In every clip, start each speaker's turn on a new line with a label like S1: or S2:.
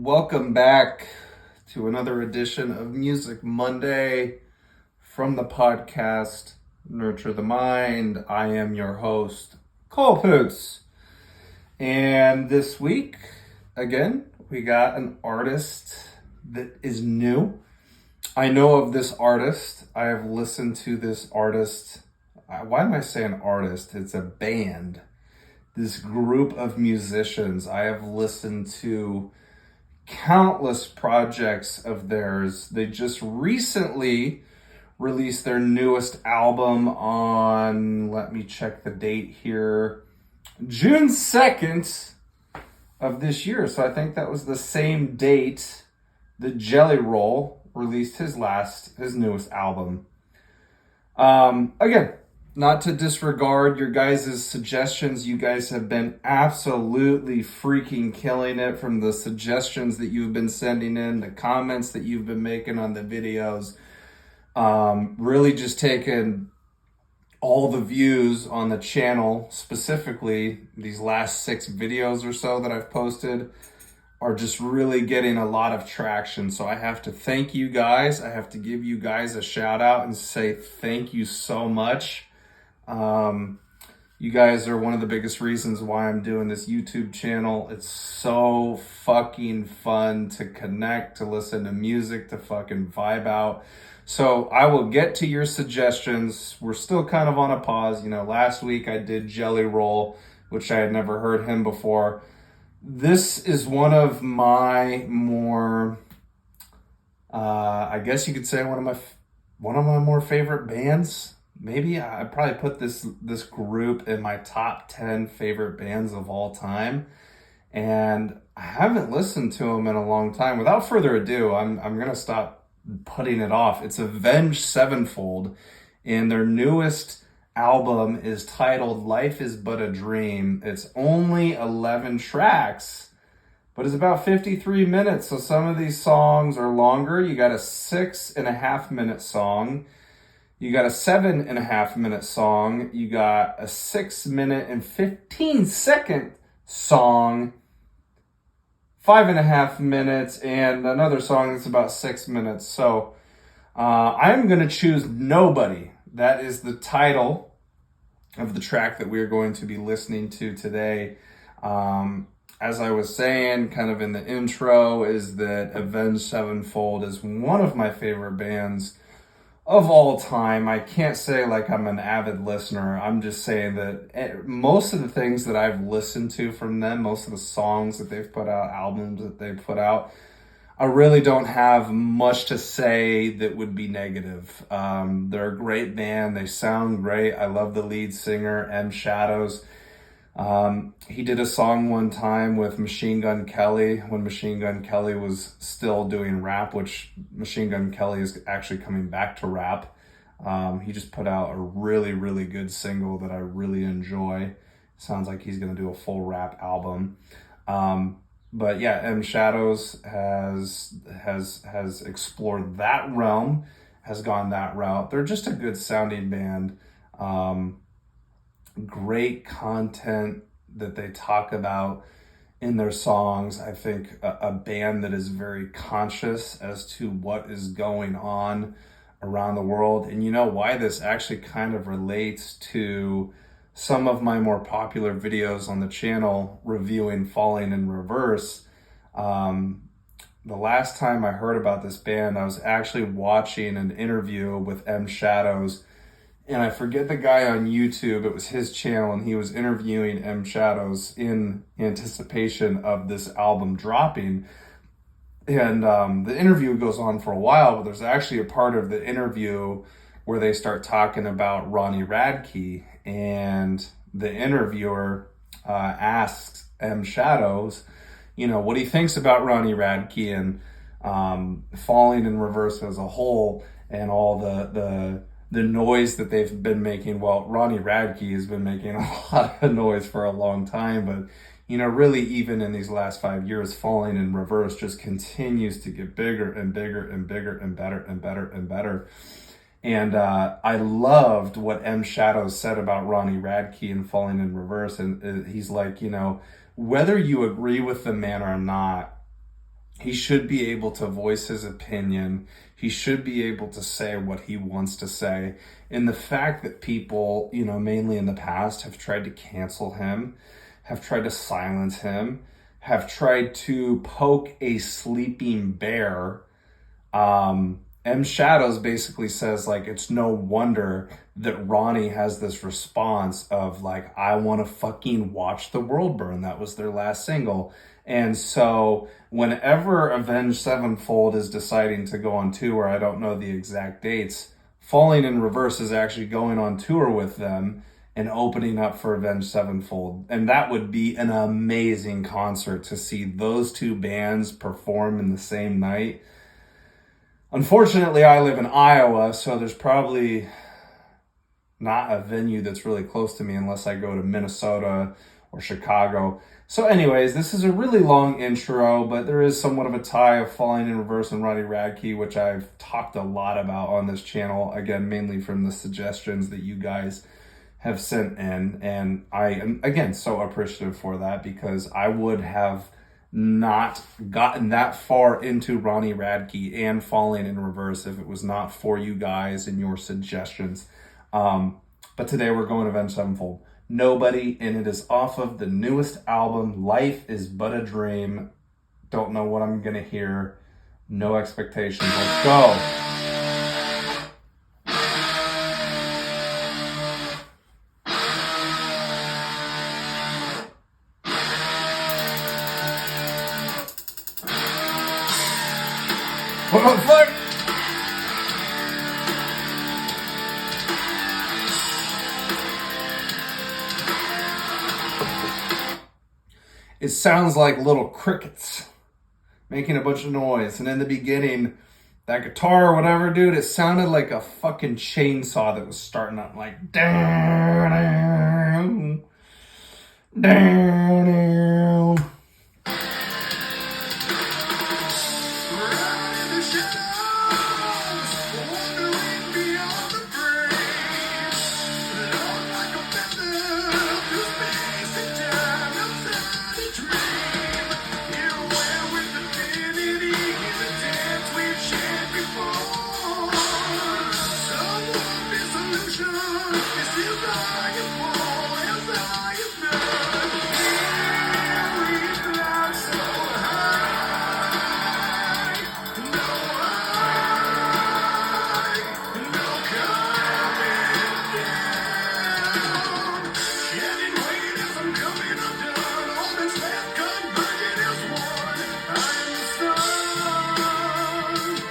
S1: Welcome back to another edition of Music Monday from the podcast Nurture the Mind. I am your host, Poots. And this week, again, we got an artist that is new. I know of this artist. I have listened to this artist. Why am I saying artist? It's a band. This group of musicians. I have listened to countless projects of theirs. They just recently released their newest album on, let me check the date here, June 2nd of this year. So I think that was the same date that Jelly Roll released his newest album. Again, not to disregard your guys' suggestions. You guys have been absolutely freaking killing it from the suggestions that you've been sending in, the comments that you've been making on the videos. Really just taking all the views on the channel, specifically these last 6 videos or so that I've posted, are just really getting a lot of traction. So I have to thank you guys. I have to give you guys a shout out and say thank you so much. You guys are one of the biggest reasons why I'm doing this YouTube channel. It's so fucking fun to connect, to listen to music, to fucking vibe out. So I will get to your suggestions. We're still kind of on a pause. Last week I did Jelly Roll, which I had never heard him before. This is one of my more, I guess you could say one of my more favorite bands. Maybe I'd probably put this group in my top 10 favorite bands of all time. And I haven't listened to them in a long time. Without further ado, I'm going to stop putting it off. It's Avenged Sevenfold, and their newest album is titled Life is But a Dream. It's only 11 tracks, but it's about 53 minutes. So some of these songs are longer. You got a 6.5 minute song. You got a 7.5 minute song. You got a 6 minute and 15 second song, 5.5 minutes, and another song that's about 6 minutes. So I'm going to choose Nobody. That is the title of the track that we're going to be listening to today. As I was saying, kind of in the intro, is that Avenged Sevenfold is one of my favorite bands of all time. I can't say like I'm an avid listener. I'm just saying that most of the things that I've listened to from them, most of the songs that they've put out, albums that they've put out, I really don't have much to say that would be negative. They're a great band. They sound great. I love the lead singer, Shawdow. He did a song one time with Machine Gun Kelly when Machine Gun Kelly was still doing rap, which Machine Gun Kelly is actually coming back to rap. He just put out a really, really good single that I really enjoy. Sounds like he's going to do a full rap album. But yeah, Shawdow has explored that realm, has gone that route. They're just a good sounding band. Great content that they talk about in their songs. I think a band that is very conscious as to what is going on around the world. And you know why this actually kind of relates to some of my more popular videos on the channel reviewing Falling in Reverse. The last time I heard about this band, I was actually watching an interview with Shawdow, and I forget the guy on YouTube. It was his channel, and he was interviewing Shawdow in anticipation of this album dropping. And the interview goes on for a while, but there's actually a part of the interview where they start talking about Ronnie Radke, and the interviewer asks Shawdow, what he thinks about Ronnie Radke and Falling in Reverse as a whole, and all the noise that they've been making. Well, Ronnie Radke has been making a lot of noise for a long time, but really even in these last 5 years, Falling in Reverse just continues to get bigger and bigger and bigger and better and better and better. And I loved what Shawdow said about Ronnie Radke and Falling in Reverse. And he's like, whether you agree with the man or not, He should be able to voice his opinion. He should be able to say what he wants to say. And the fact that people, mainly in the past, have tried to cancel him, have tried to silence him, have tried to poke a sleeping bear. M Shadows basically says, like, it's no wonder that Ronnie has this response of, like, I want to fucking watch the world burn. That was their last single. And so whenever Avenged Sevenfold is deciding to go on tour, I don't know the exact dates, Falling in Reverse is actually going on tour with them and opening up for Avenged Sevenfold. And that would be an amazing concert to see those two bands perform in the same night. Unfortunately, I live in Iowa, so there's probably not a venue that's really close to me unless I go to Minnesota or Chicago. So anyways, this is a really long intro, but there is somewhat of a tie of Falling in Reverse and Ronnie Radke, which I've talked a lot about on this channel, again, mainly from the suggestions that you guys have sent in. And I am, again, so appreciative for that, because I would have not gotten that far into Ronnie Radke and Falling in Reverse if it was not for you guys and your suggestions. But today we're going to Avenged Sevenfold. Nobody, and it is off of the newest album, Life is But a Dream. Don't know what I'm gonna hear. No expectations. Let's go. What the fuck? It sounds like little crickets making a bunch of noise. And in the beginning, that guitar or whatever, dude, it sounded like a fucking chainsaw that was starting up like down, down, down.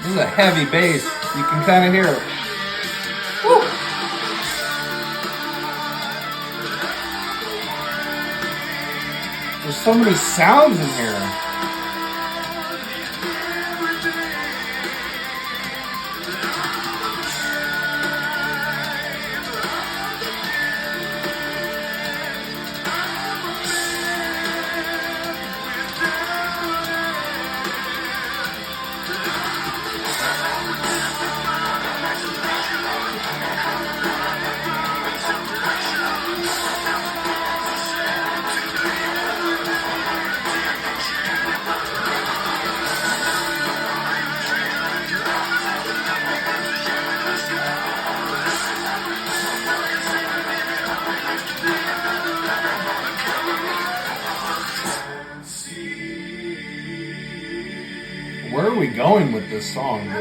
S1: This is a heavy bass. You can kind of hear it. Woo. There's so many sounds in here. Where are we going with this song, dude?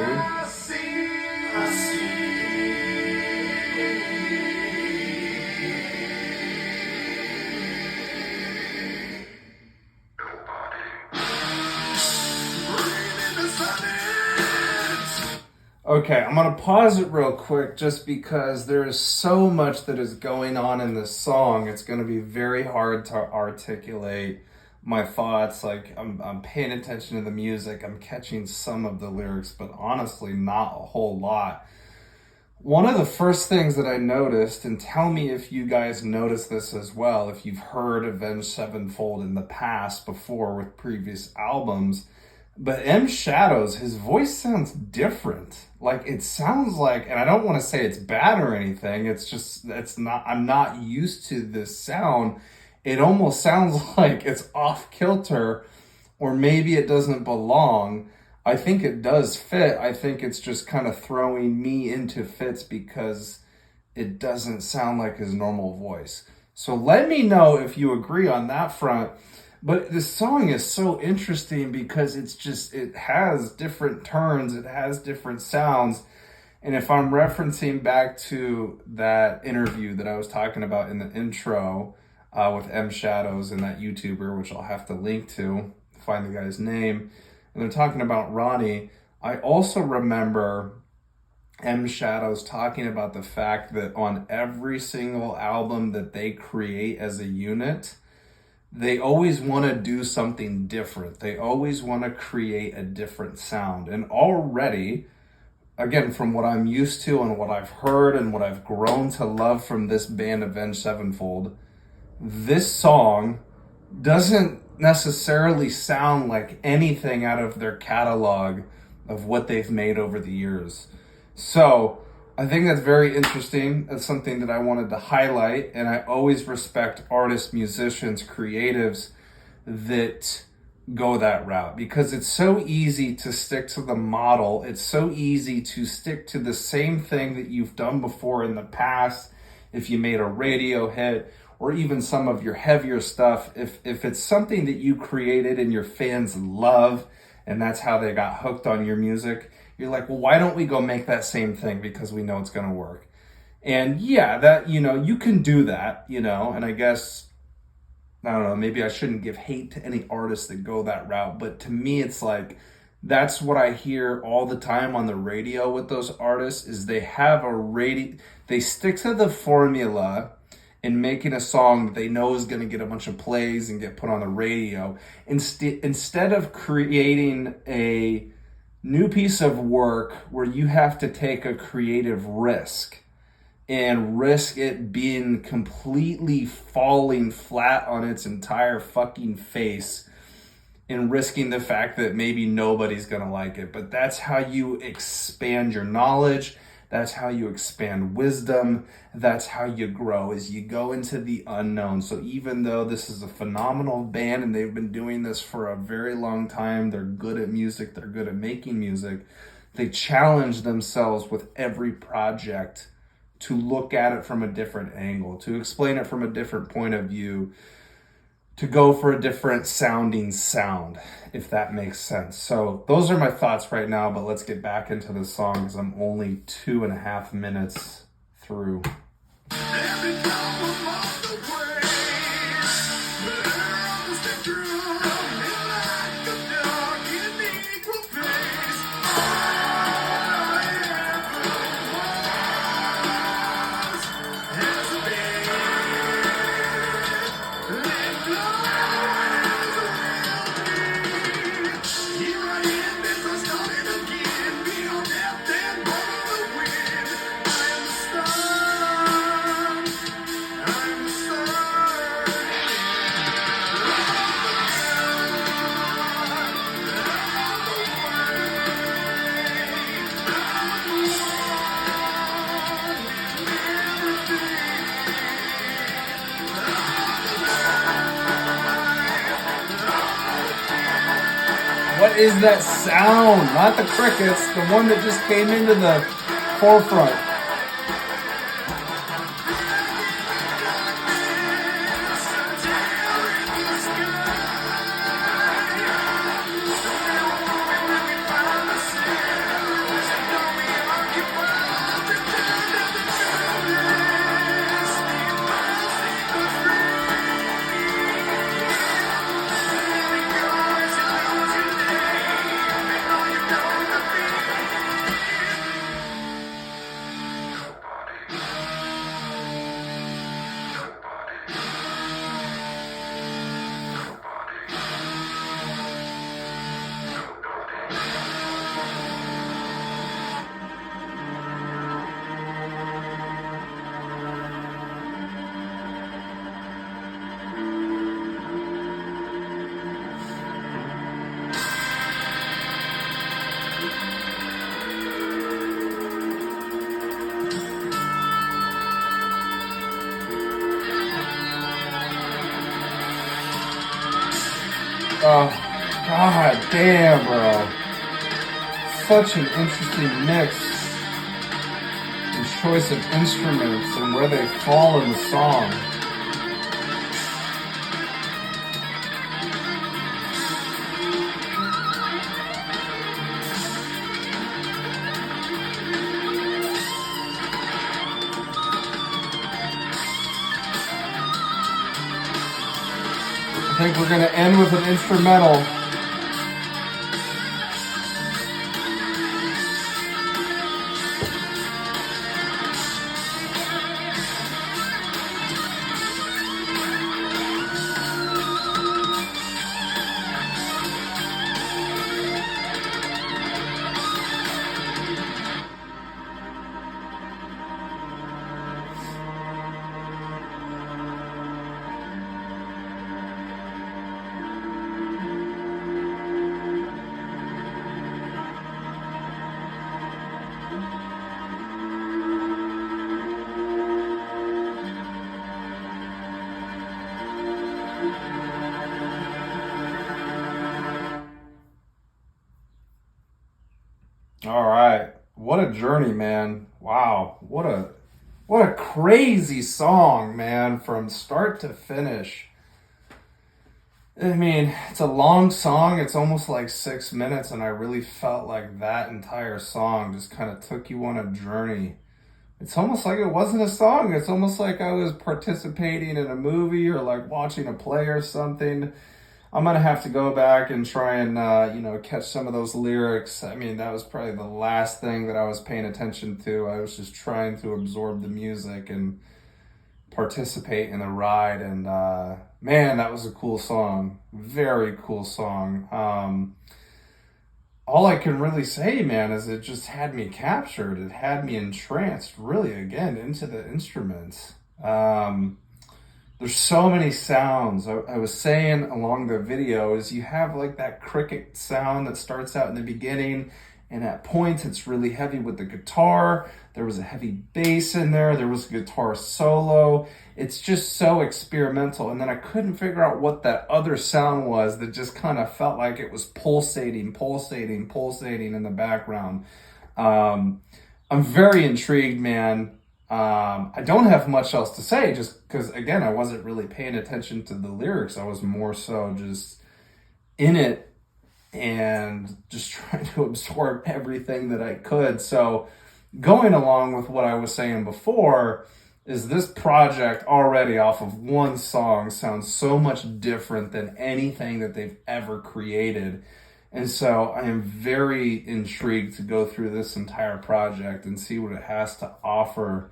S1: Okay, I'm going to pause it real quick just because there is so much that is going on in this song. It's going to be very hard to articulate my thoughts. Like, I'm paying attention to the music. I'm catching some of the lyrics, but honestly, not a whole lot. One of the first things that I noticed, and tell me if you guys notice this as well, if you've heard Avenged Sevenfold in the past before with previous albums, but M Shadows, his voice sounds different. Like, it sounds like, and I don't want to say it's bad or anything, it's just, I'm not used to this sound. It almost sounds like it's off kilter or maybe it doesn't belong. I think it does fit. I think it's just kind of throwing me into fits because it doesn't sound like his normal voice. So let me know if you agree on that front. But this song is so interesting because it has different turns, it has different sounds. And if I'm referencing back to that interview that I was talking about in the intro with Shawdows and that YouTuber, which I'll have to link to, find the guy's name, and they're talking about Ronnie, I also remember Shawdows talking about the fact that on every single album that they create as a unit, they always want to do something different. They always want to create a different sound. And already, again, from what I'm used to and what I've heard and what I've grown to love from this band, Avenged Sevenfold, this song doesn't necessarily sound like anything out of their catalog of what they've made over the years. So I think that's very interesting. That's something that I wanted to highlight. And I always respect artists, musicians, creatives that go that route because it's so easy to stick to the model. It's so easy to stick to the same thing that you've done before in the past. If you made a radio hit or even some of your heavier stuff, if it's something that you created and your fans love and that's how they got hooked on your music, you're like, well, why don't we go make that same thing because we know it's going to work? And yeah, that, you can do that, and I guess, I don't know, maybe I shouldn't give hate to any artists that go that route, but to me, it's like, that's what I hear all the time on the radio with those artists is they have they stick to the formula in making a song that they know is going to get a bunch of plays and get put on the radio. Instead of creating a new piece of work where you have to take a creative risk and risk it being completely falling flat on its entire fucking face and risking the fact that maybe nobody's gonna like it. But that's how you expand your knowledge. That's how you expand wisdom. That's how you grow, is you go into the unknown. So even though this is a phenomenal band and they've been doing this for a very long time, they're good at music, they're good at making music, they challenge themselves with every project to look at it from a different angle, to explain it from a different point of view, to go for a different sounding sound, if that makes sense. So those are my thoughts right now, but let's get back into the song because I'm only 2.5 minutes through. What is that sound? Not the crickets, the one that just came into the forefront. God damn, bro. Such an interesting mix and choice of instruments and where they fall in the song. I think we're going to end with an instrumental. All right. What a journey, man. Wow. What a crazy song, man, from start to finish. I mean, it's a long song. It's almost like 6 minutes, and I really felt like that entire song just kind of took you on a journey. It's almost like it wasn't a song. It's almost like I was participating in a movie or like watching a play or something. I'm going to have to go back and try and, catch some of those lyrics. I mean, that was probably the last thing that I was paying attention to. I was just trying to absorb the music and participate in the ride. And, man, that was a cool song. Very cool song. All I can really say, man, is it just had me captured. It had me entranced, really, again, into the instruments. There's so many sounds. I was saying along the video is you have like that cricket sound that starts out in the beginning, and at points it's really heavy with the guitar. There was a heavy bass in there. There was a guitar solo. It's just so experimental. And then I couldn't figure out what that other sound was that just kind of felt like it was pulsating in the background. I'm very intrigued, man. I don't have much else to say just because, again, I wasn't really paying attention to the lyrics. I was more so just in it and just trying to absorb everything that I could. So going along with what I was saying before is this project already off of one song sounds so much different than anything that they've ever created. And so I am very intrigued to go through this entire project and see what it has to offer.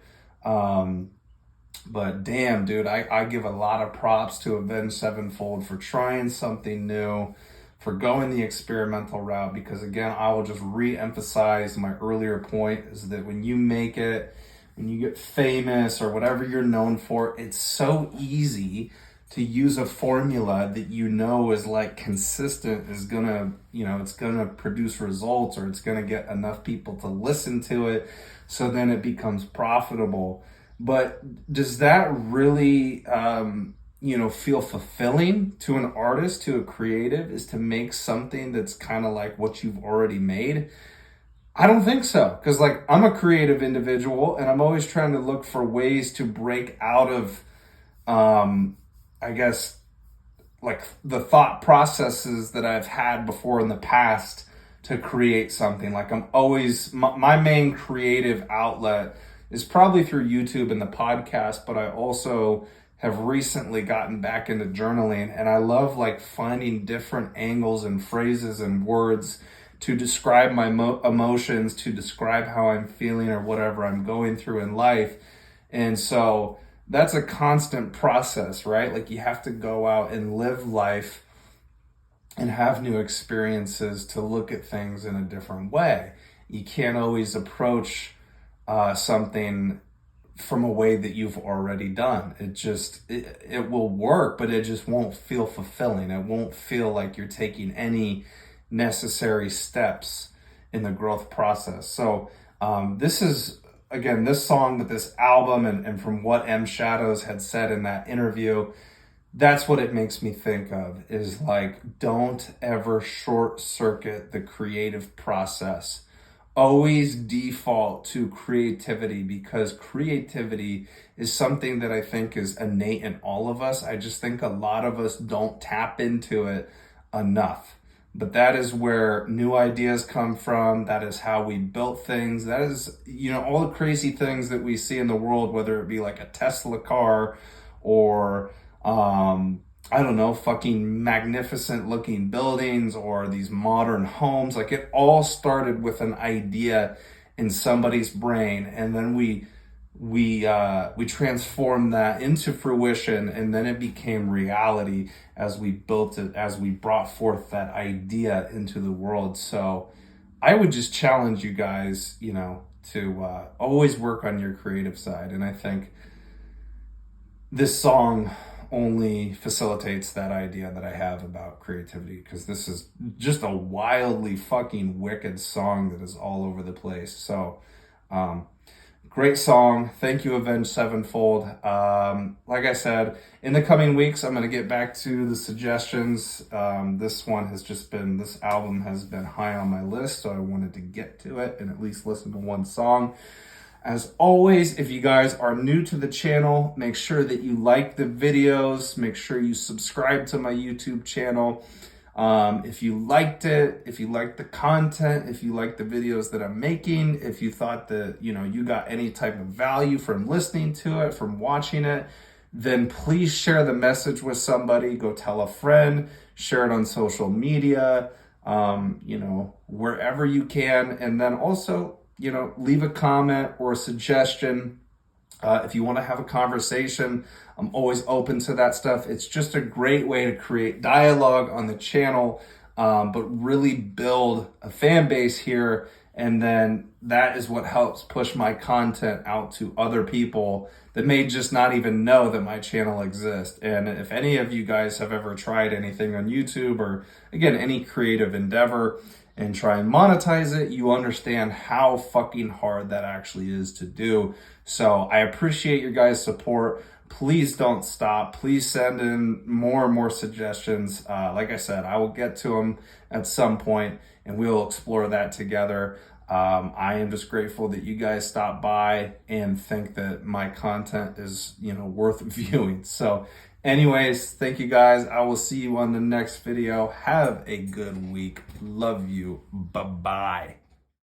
S1: But damn, dude, I give a lot of props to Avenged Sevenfold for trying something new, for going the experimental route, because again, I will just re-emphasize my earlier point is that when you make it, when you get famous or whatever you're known for, it's so easy to use a formula that you know is like consistent, is gonna, it's gonna produce results, or it's gonna get enough people to listen to it, so then it becomes profitable. But does that really, feel fulfilling to an artist, to a creative, is to make something that's kind of like what you've already made? I don't think so, because like I'm a creative individual and I'm always trying to look for ways to break out of, I guess, like the thought processes that I've had before in the past to create something. Like I'm always, my main creative outlet is probably through YouTube and the podcast, but I also have recently gotten back into journaling, and I love like finding different angles and phrases and words to describe my emotions, to describe how I'm feeling or whatever I'm going through in life. And so that's a constant process, right? Like you have to go out and live life and have new experiences to look at things in a different way. You can't always approach something from a way that you've already done. It will work, but it just won't feel fulfilling. It won't feel like you're taking any necessary steps in the growth process. So this is, again, this song with this album, and from what Shawdow had said in that interview, that's what it makes me think of, is like, don't ever short circuit the creative process. Always default to creativity, because creativity is something that I think is innate in all of us. I just think a lot of us don't tap into it enough. But that is where new ideas come from. That is how we built things. That is, all the crazy things that we see in the world, whether it be like a Tesla car or, I don't know, fucking magnificent looking buildings or these modern homes. Like, it all started with an idea in somebody's brain, and then we transformed that into fruition, and then it became reality as we built it, as we brought forth that idea into the world. So I would just challenge you guys, to always work on your creative side. And I think this song only facilitates that idea that I have about creativity, because this is just a wildly fucking wicked song that is all over the place. So, great song. Thank you, Avenged Sevenfold. Like I said, in the coming weeks, I'm going to get back to the suggestions. This album has been high on my list, so I wanted to get to it and at least listen to one song. As always, if you guys are new to the channel, make sure that you like the videos. Make sure you subscribe to my YouTube channel. If you liked it, if you liked the content, if you liked the videos that I'm making, if you thought that, you got any type of value from listening to it, from watching it, then please share the message with somebody. Go tell a friend, share it on social media, wherever you can. And then also, leave a comment or a suggestion. If you want to have a conversation, I'm always open to that stuff. It's just a great way to create dialogue on the channel, but really build a fan base here. And then that is what helps push my content out to other people that may just not even know that my channel exists. And if any of you guys have ever tried anything on YouTube, or again, any creative endeavor, and try and monetize it, you understand how fucking hard that actually is to do. So I appreciate your guys' support. Please don't stop. Please send in more and more suggestions. Like I said, I will get to them at some point, and we'll explore that together. I am just grateful that you guys stop by and think that my content is, worth viewing. So anyways, thank you guys. I will see you on the next video. Have a good week. Love you. Bye-bye.